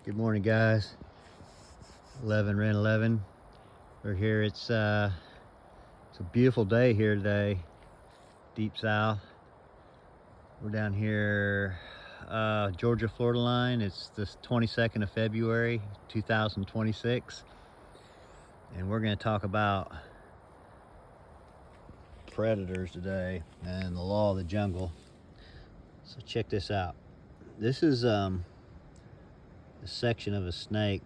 Good morning, guys. 11 Ren 11. We're here. It's a beautiful day here today. Deep South. We're down here, Georgia Florida line. It's the 22nd of February 2026, and we're going to talk about predators today and the law of the jungle. So check this out. This is a section of a snake.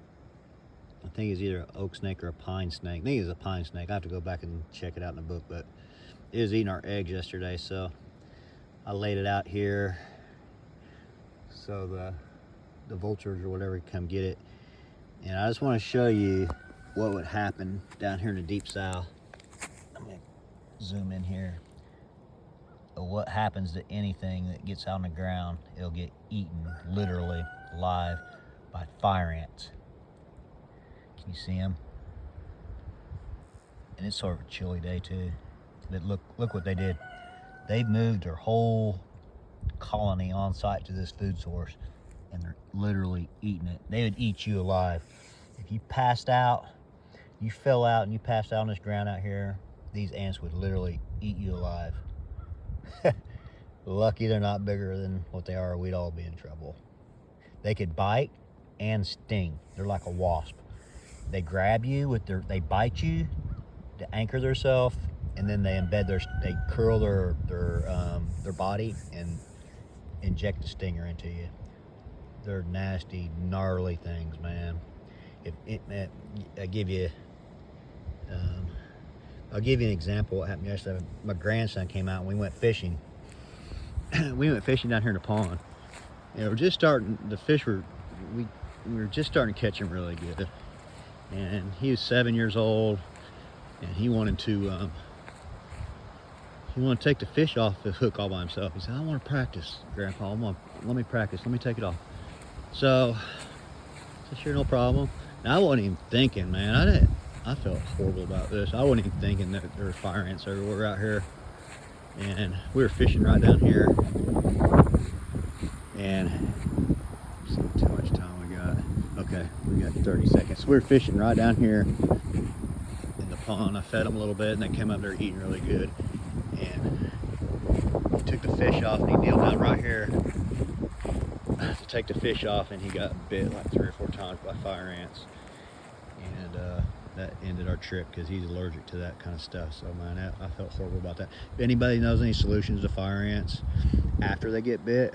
I think it's either an oak snake or a pine snake. I think it's a pine snake. I have to go back and check it out in the book, but it was eating our eggs yesterday, so I laid it out here so the vultures or whatever can come get it. And I just want to show you what would happen down here in the Deep South. I'm going to zoom in here. What happens to anything that gets out on the ground, it'll get eaten literally alive by fire ants. Can you see them? And it's sort of a chilly day too. But look what they did. They've moved their whole colony on site to this food source, and they're literally eating it. They would eat you alive. If you passed out, you fell out and you passed out on this ground out here, these ants would literally eat you alive. Lucky they're not bigger than what they are, we'd all be in trouble. They could bite and sting. They're like a wasp. They grab you with they bite you to anchor themselves, and then they they curl their body and inject the stinger into you. They're nasty, gnarly things, man. I'll give you an example. What happened yesterday? My grandson came out and we went fishing. We went fishing down here in the pond, and we're just starting. The fish we were just starting to catch them really good. And he was 7 years old, and he wanted to take the fish off the hook all by himself. He said, "I want to practice, Grandpa. Let me practice. Let me take it off." So I said, "Sure, no problem." And I wasn't even thinking, man. I felt horrible about this. I wasn't even thinking that there were fire ants everywhere out here. And we were fishing right down here. And let's see how much time we got. Okay, we got 30 seconds. We were fishing right down here in the pond. I fed them a little bit, and they came up there eating really good. And he took the fish off, and he kneeled down right here to take the fish off, and he got bit like 3 or 4 times by fire ants. And that ended our trip because he's allergic to that kind of stuff. So, man, I felt horrible about that. If anybody knows any solutions to fire ants after they get bit,